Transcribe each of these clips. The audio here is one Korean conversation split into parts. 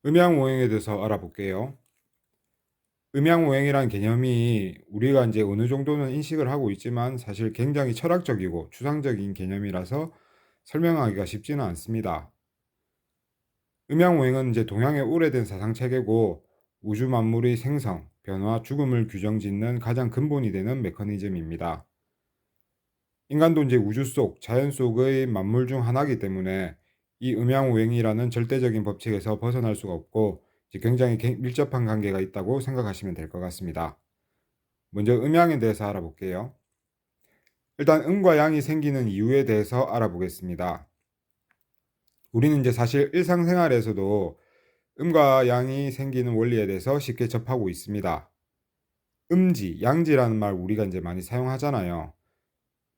음양오행에 대해서 알아볼게요. 음양오행이란 개념이 우리가 이제 어느 정도는 인식을 하고 있지만 사실 굉장히 철학적이고 추상적인 개념이라서 설명하기가 쉽지는 않습니다. 음양오행은 이제 동양의 오래된 사상 체계고 우주 만물의 생성, 변화, 죽음을 규정짓는 가장 근본이 되는 메커니즘입니다. 인간도 이제 우주 속, 자연 속의 만물 중 하나이기 때문에 이 음양오행이라는 절대적인 법칙에서 벗어날 수가 없고 이제 굉장히 밀접한 관계가 있다고 생각하시면 될 것 같습니다. 먼저 음양에 대해서 알아볼게요. 일단 음과 양이 생기는 이유에 대해서 알아보겠습니다. 우리는 이제 사실 일상생활에서도 음과 양이 생기는 원리에 대해서 쉽게 접하고 있습니다. 음지, 양지라는 말 우리가 이제 많이 사용하잖아요.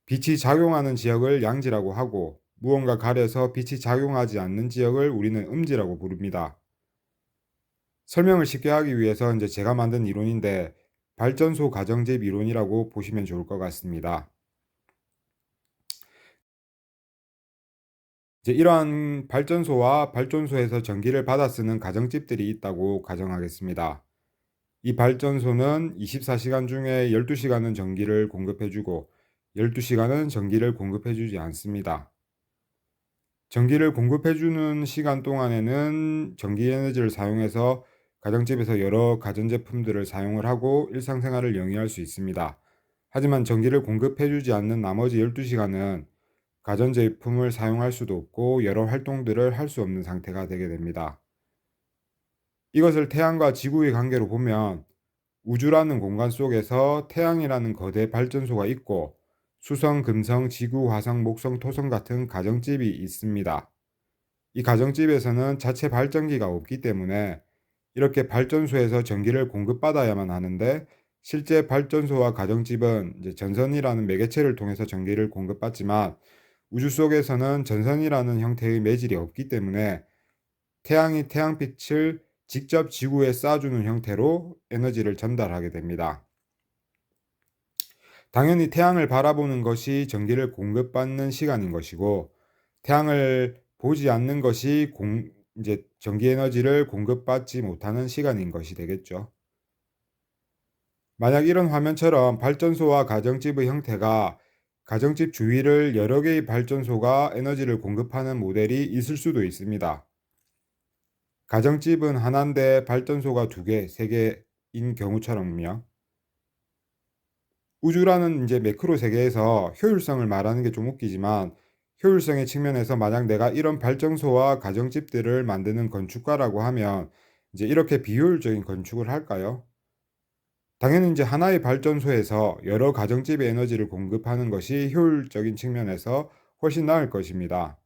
빛이 작용하는 지역을 양지라고 하고 무언가 가려서 빛이 작용하지 않는 지역을 우리는 음지라고 부릅니다. 설명을 쉽게 하기 위해서 이제 제가 만든 이론인데 발전소 가정집 이론이라고 보시면 좋을 것 같습니다. 이제 이러한 발전소와 발전소에서 전기를 받아 쓰는 가정집들이 있다고 가정하겠습니다. 이 발전소는 24시간 중에 12시간은 전기를 공급해주고 12시간은 전기를 공급해주지 않습니다. 전기를 공급해주는 시간 동안에는 전기 에너지를 사용해서 가정집에서 여러 가전제품들을 사용을 하고 일상생활을 영위할 수 있습니다. 하지만 전기를 공급해주지 않는 나머지 12시간은 가전제품을 사용할 수도 없고 여러 활동들을 할 수 없는 상태가 되게 됩니다. 이것을 태양과 지구의 관계로 보면 우주라는 공간 속에서 태양이라는 거대 발전소가 있고 수성, 금성, 지구, 화성, 목성, 토성 같은 가정집이 있습니다. 이 가정집에서는 자체 발전기가 없기 때문에 이렇게 발전소에서 전기를 공급받아야만 하는데 실제 발전소와 가정집은 이제 전선이라는 매개체를 통해서 전기를 공급받지만 우주 속에서는 전선이라는 형태의 매질이 없기 때문에 태양이 태양빛을 직접 지구에 쏴주는 형태로 에너지를 전달하게 됩니다. 당연히 태양을 바라보는 것이 전기를 공급받는 시간인 것이고 태양을 보지 않는 것이 이제 전기 에너지를 공급받지 못하는 시간인 것이 되겠죠. 만약 이런 화면처럼 발전소와 가정집의 형태가 가정집 주위를 여러 개의 발전소가 에너지를 공급하는 모델이 있을 수도 있습니다. 가정집은 하나인데 발전소가 두 개, 세 개인 경우처럼요. 우주라는 이제 매크로 세계에서 효율성을 말하는 게 좀 웃기지만 효율성의 측면에서 만약 내가 이런 발전소와 가정집들을 만드는 건축가라고 하면 이제 이렇게 비효율적인 건축을 할까요? 당연히 이제 하나의 발전소에서 여러 가정집의 에너지를 공급하는 것이 효율적인 측면에서 훨씬 나을 것입니다.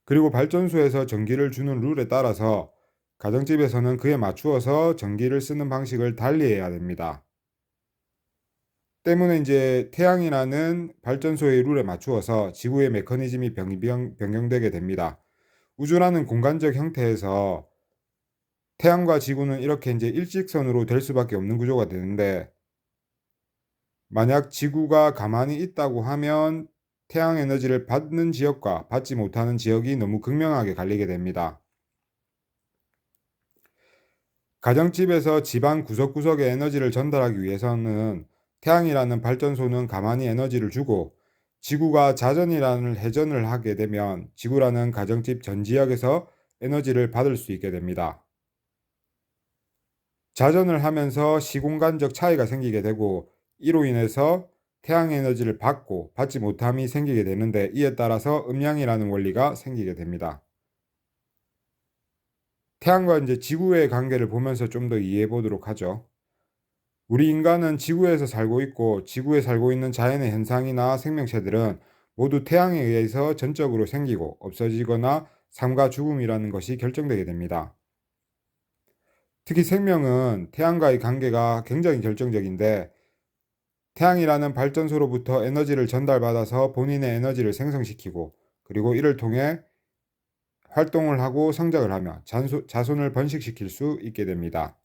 그리고 발전소에서 전기를 주는 룰에 따라서 가정집에서는 그에 맞추어서 전기를 쓰는 방식을 달리해야 됩니다. 때문에 이제 태양이라는 발전소의 룰에 맞추어서 지구의 메커니즘이 변경되게 됩니다. 우주라는 공간적 형태에서 태양과 지구는 이렇게 이제 일직선으로 될 수밖에 없는 구조가 되는데 만약 지구가 가만히 있다고 하면 태양 에너지를 받는 지역과 받지 못하는 지역이 너무 극명하게 갈리게 됩니다. 가정집에서 집안 구석구석에 에너지를 전달하기 위해서는 태양이라는 발전소는 가만히 에너지를 주고 지구가 자전이라는 회전을 하게 되면 지구라는 가정집 전 지역에서 에너지를 받을 수 있게 됩니다. 자전을 하면서 시공간적 차이가 생기게 되고 이로 인해서 태양 에너지를 받고 받지 못함이 생기게 되는데 이에 따라서 음양이라는 원리가 생기게 됩니다. 태양과 이제 지구의 관계를 보면서 좀 더 이해해 보도록 하죠. 우리 인간은 지구에서 살고 있고 지구에 살고 있는 자연의 현상이나 생명체들은 모두 태양에 의해서 전적으로 생기고 없어지거나 삶과 죽음이라는 것이 결정되게 됩니다. 특히 생명은 태양과의 관계가 굉장히 결정적인데 태양이라는 발전소로부터 에너지를 전달받아서 본인의 에너지를 생성시키고 그리고 이를 통해 활동을 하고 성장을 하며 자손을 번식시킬 수 있게 됩니다.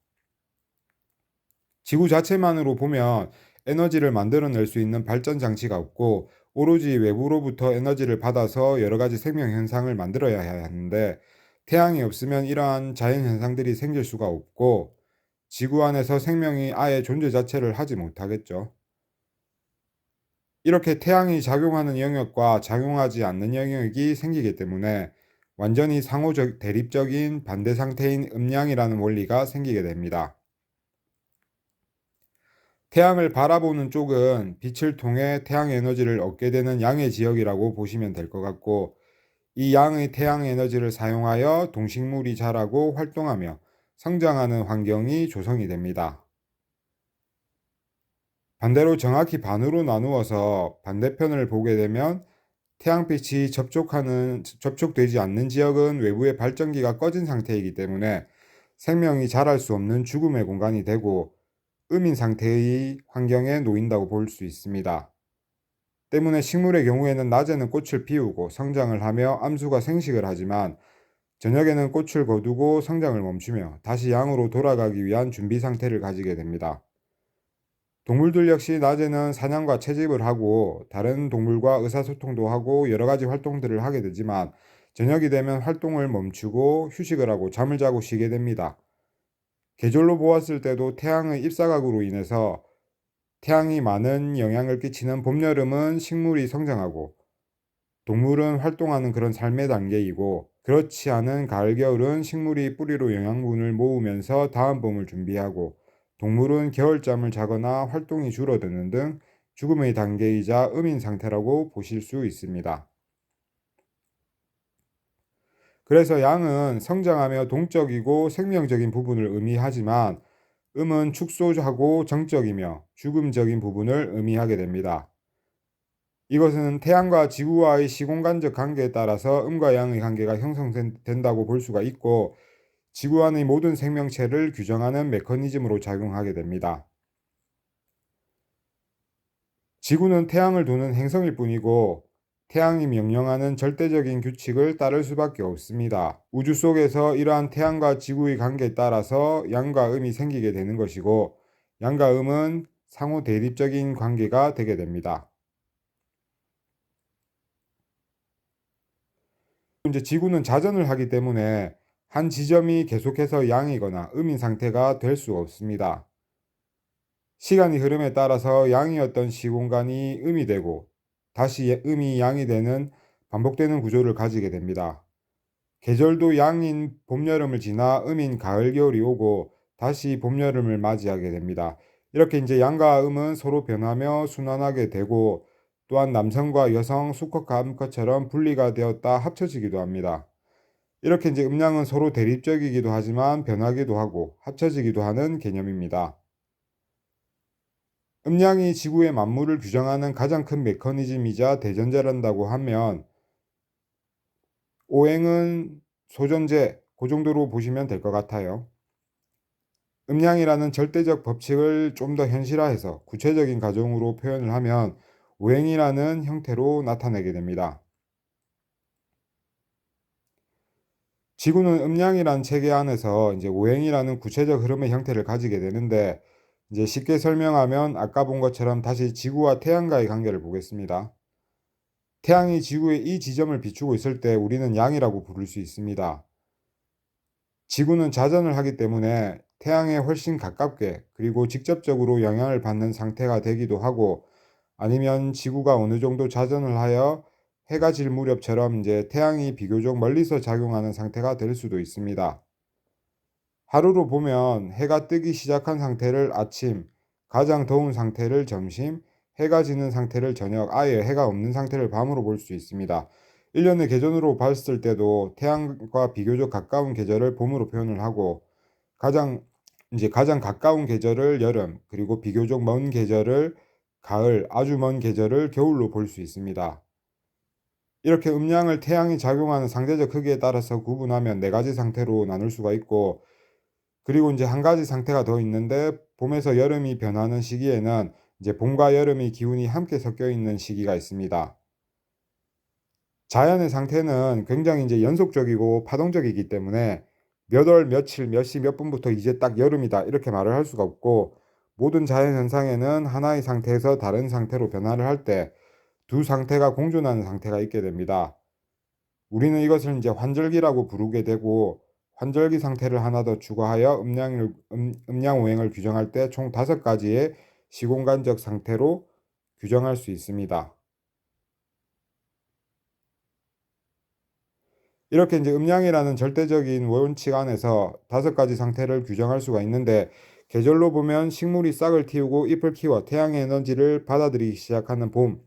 지구 자체만으로 보면 에너지를 만들어낼 수 있는 발전 장치가 없고 오로지 외부로부터 에너지를 받아서 여러 가지 생명 현상을 만들어야 하는데 태양이 없으면 이러한 자연현상들이 생길 수가 없고 지구 안에서 생명이 아예 존재 자체를 하지 못하겠죠. 이렇게 태양이 작용하는 영역과 작용하지 않는 영역이 생기기 때문에 완전히 상호적 대립적인 반대 상태인 음양이라는 원리가 생기게 됩니다. 태양을 바라보는 쪽은 빛을 통해 태양 에너지를 얻게 되는 양의 지역이라고 보시면 될 것 같고, 이 양의 태양 에너지를 사용하여 동식물이 자라고 활동하며 성장하는 환경이 조성이 됩니다. 반대로 정확히 반으로 나누어서 반대편을 보게 되면 태양빛이 접촉되지 않는 지역은 외부의 발전기가 꺼진 상태이기 때문에 생명이 자랄 수 없는 죽음의 공간이 되고 음인 상태의 환경에 놓인다고 볼 수 있습니다. 때문에 식물의 경우에는 낮에는 꽃을 피우고 성장을 하며 암수가 생식을 하지만 저녁에는 꽃을 거두고 성장을 멈추며 다시 양으로 돌아가기 위한 준비 상태를 가지게 됩니다. 동물들 역시 낮에는 사냥과 채집을 하고 다른 동물과 의사소통도 하고 여러 가지 활동들을 하게 되지만 저녁이 되면 활동을 멈추고 휴식을 하고 잠을 자고 쉬게 됩니다. 계절로 보았을 때도 태양의 입사각으로 인해서 태양이 많은 영향을 끼치는 봄, 여름은 식물이 성장하고 동물은 활동하는 그런 삶의 단계이고, 그렇지 않은 가을, 겨울은 식물이 뿌리로 영양분을 모으면서 다음 봄을 준비하고 동물은 겨울잠을 자거나 활동이 줄어드는 등 죽음의 단계이자 음인 상태라고 보실 수 있습니다. 그래서 양은 성장하며 동적이고 생명적인 부분을 의미하지만 음은 축소하고 정적이며 죽음적인 부분을 의미하게 됩니다. 이것은 태양과 지구와의 시공간적 관계에 따라서 음과 양의 관계가 형성된다고 볼 수가 있고 지구 안의 모든 생명체를 규정하는 메커니즘으로 작용하게 됩니다. 지구는 태양을 도는 행성일 뿐이고 태양이 명령하는 절대적인 규칙을 따를 수밖에 없습니다. 우주 속에서 이러한 태양과 지구의 관계에 따라서 양과 음이 생기게 되는 것이고 양과 음은 상호 대립적인 관계가 되게 됩니다. 이제 지구는 자전을 하기 때문에 한 지점이 계속해서 양이거나 음인 상태가 될 수 없습니다. 시간의 흐름에 따라서 양이었던 시공간이 음이 되고 다시 음이 양이 되는 반복되는 구조를 가지게 됩니다. 계절도 양인 봄, 여름을 지나 음인 가을, 겨울이 오고 다시 봄, 여름을 맞이하게 됩니다. 이렇게 이제 양과 음은 서로 변하며 순환하게 되고 또한 남성과 여성, 수컷과 암컷처럼 분리가 되었다 합쳐지기도 합니다. 이렇게 이제 음양은 서로 대립적이기도 하지만 변하기도 하고 합쳐지기도 하는 개념입니다. 음양이 지구의 만물을 규정하는 가장 큰 메커니즘이자 대전제란다고 하면 오행은 소전제, 그 정도로 보시면 될 것 같아요. 음양이라는 절대적 법칙을 좀 더 현실화해서 구체적인 가정으로 표현을 하면 오행이라는 형태로 나타내게 됩니다. 지구는 음양이라는 체계 안에서 이제 오행이라는 구체적 흐름의 형태를 가지게 되는데, 이제 쉽게 설명하면 아까 본 것처럼 다시 지구와 태양과의 관계를 보겠습니다. 태양이 지구의 이 지점을 비추고 있을 때 우리는 양이라고 부를 수 있습니다. 지구는 자전을 하기 때문에 태양에 훨씬 가깝게 그리고 직접적으로 영향을 받는 상태가 되기도 하고, 아니면 지구가 어느 정도 자전을 하여 해가 질 무렵처럼 이제 태양이 비교적 멀리서 작용하는 상태가 될 수도 있습니다. 하루로 보면 해가 뜨기 시작한 상태를 아침, 가장 더운 상태를 점심, 해가 지는 상태를 저녁, 아예 해가 없는 상태를 밤으로 볼 수 있습니다. 1년의 계절으로 봤을 때도 태양과 비교적 가까운 계절을 봄으로 표현을 하고 가장 가장 가까운 계절을 여름, 그리고 비교적 먼 계절을 가을, 아주 먼 계절을 겨울로 볼 수 있습니다. 이렇게 음양을 태양이 작용하는 상대적 크기에 따라서 구분하면 네 가지 상태로 나눌 수가 있고, 그리고 이제 한 가지 상태가 더 있는데 봄에서 여름이 변하는 시기에는 이제 봄과 여름의 기운이 함께 섞여 있는 시기가 있습니다. 자연의 상태는 굉장히 이제 연속적이고 파동적이기 때문에 몇 월, 며칠, 몇 시, 몇 분부터 이제 딱 여름이다 이렇게 말을 할 수가 없고, 모든 자연 현상에는 하나의 상태에서 다른 상태로 변화를 할 때 두 상태가 공존하는 상태가 있게 됩니다. 우리는 이것을 이제 환절기라고 부르게 되고, 환절기 상태를 하나 더 추가하여 음양 오행을 규정할 때 총 5가지의 시공간적 상태로 규정할 수 있습니다. 이렇게 이제 음양이라는 절대적인 원칙 안에서 5가지 상태를 규정할 수가 있는데, 계절로 보면 식물이 싹을 틔우고 잎을 키워 태양의 에너지를 받아들이기 시작하는 봄,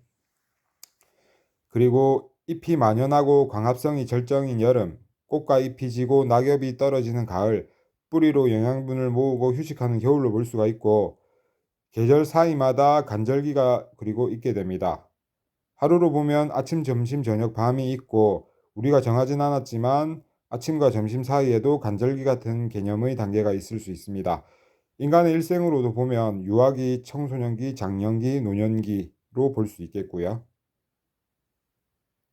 그리고 잎이 만연하고 광합성이 절정인 여름, 꽃과 잎이 지고 낙엽이 떨어지는 가을, 뿌리로 영양분을 모으고 휴식하는 겨울로 볼 수가 있고, 계절 사이마다 간절기가 그리고 있게 됩니다. 하루로 보면 아침, 점심, 저녁, 밤이 있고, 우리가 정하진 않았지만 아침과 점심 사이에도 간절기 같은 개념의 단계가 있을 수 있습니다. 인간의 일생으로도 보면 유아기, 청소년기, 장년기, 노년기로 볼 수 있겠고요.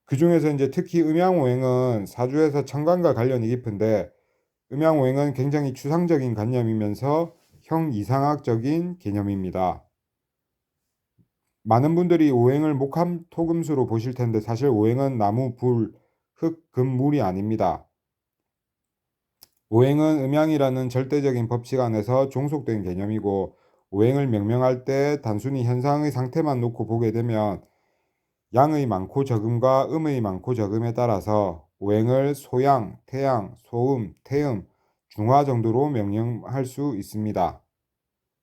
그중에서 이제 특히 음양오행은 사주에서 천간과 관련이 깊은데, 음양오행은 굉장히 추상적인 관념이면서 형이상학적인 개념입니다. 많은 분들이 오행을 목합토금수로 보실 텐데, 사실 오행은 나무, 불, 흙, 금, 물이 아닙니다. 오행은 음양이라는 절대적인 법칙 안에서 종속된 개념이고, 오행을 명명할 때 단순히 현상의 상태만 놓고 보게 되면 양의 많고 적음과 음의 많고 적음에 따라서 오행을 소양, 태양, 소음, 태음, 중화 정도로 명명할 수 있습니다.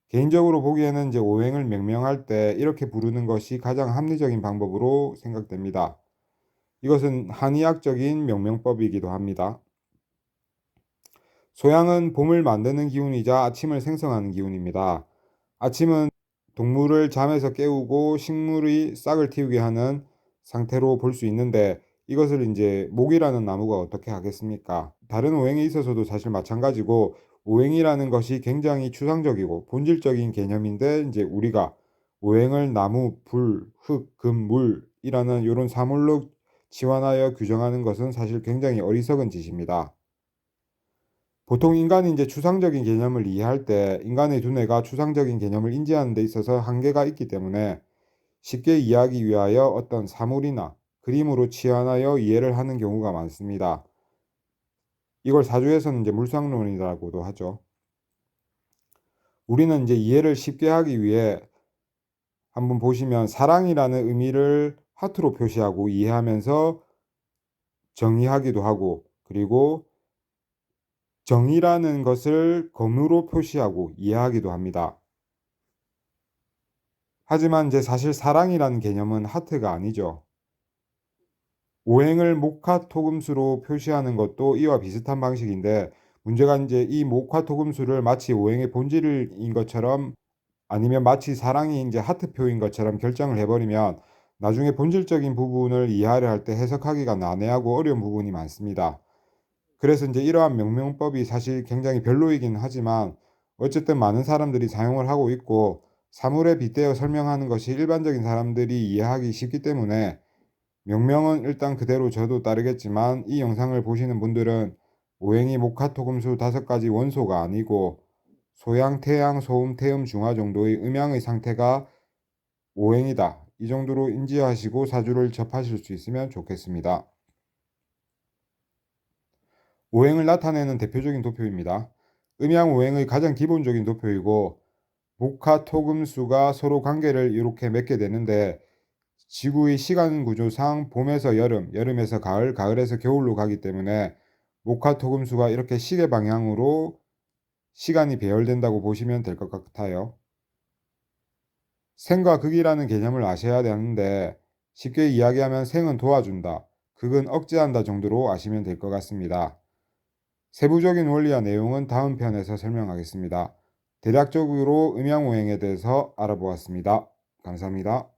개인적으로 보기에는 이제 오행을 명명할 때 이렇게 부르는 것이 가장 합리적인 방법으로 생각됩니다. 이것은 한의학적인 명명법이기도 합니다. 소양은 봄을 만드는 기운이자 아침을 생성하는 기운입니다. 아침은 동물을 잠에서 깨우고 식물의 싹을 틔우게 하는 상태로 볼 수 있는데, 이것을 이제 목이라는 나무가 어떻게 하겠습니까? 다른 오행에 있어서도 사실 마찬가지고, 오행이라는 것이 굉장히 추상적이고 본질적인 개념인데, 이제 우리가 오행을 나무, 불, 흙, 금, 물이라는 이런 사물로 치환하여 규정하는 것은 사실 굉장히 어리석은 짓입니다. 보통 인간이 이제 추상적인 개념을 이해할 때 인간의 두뇌가 추상적인 개념을 인지하는 데 있어서 한계가 있기 때문에 쉽게 이해하기 위하여 어떤 사물이나 그림으로 치환하여 이해를 하는 경우가 많습니다. 이걸 사주에서는 이제 물상론이라고도 하죠. 우리는 이제 이해를 쉽게 하기 위해 한번 보시면 사랑이라는 의미를 하트로 표시하고 이해하면서 정의하기도 하고, 그리고 정의라는 것을 검으로 표시하고 이해하기도 합니다. 하지만 이제 사실 사랑이라는 개념은 하트가 아니죠. 오행을 목화토금수로 표시하는 것도 이와 비슷한 방식인데, 문제가 이제 이 목화토금수를 마치 오행의 본질인 것처럼, 아니면 마치 사랑이 이제 하트표인 것처럼 결정을 해버리면 나중에 본질적인 부분을 이해하려 할 때 해석하기가 난해하고 어려운 부분이 많습니다. 그래서 이제 이러한 명명법이 사실 굉장히 별로이긴 하지만 어쨌든 많은 사람들이 사용을 하고 있고, 사물에 빗대어 설명하는 것이 일반적인 사람들이 이해하기 쉽기 때문에 명명은 일단 그대로 저도 따르겠지만, 이 영상을 보시는 분들은 오행이 목화토금수 5가지 원소가 아니고 소양, 태양, 소음, 태음, 중화 정도의 음양의 상태가 오행이다, 이 정도로 인지하시고 사주를 접하실 수 있으면 좋겠습니다. 오행을 나타내는 대표적인 도표입니다. 음양 오행의 가장 기본적인 도표이고, 목화토금수가 서로 관계를 이렇게 맺게 되는데, 지구의 시간 구조상 봄에서 여름, 여름에서 가을, 가을에서 겨울로 가기 때문에 목화토금수가 이렇게 시계 방향으로 시간이 배열된다고 보시면 될 것 같아요. 생과 극이라는 개념을 아셔야 되는데, 쉽게 이야기하면 생은 도와준다, 극은 억제한다 정도로 아시면 될 것 같습니다. 세부적인 원리와 내용은 다음 편에서 설명하겠습니다. 대략적으로 음양오행에 대해서 알아보았습니다. 감사합니다.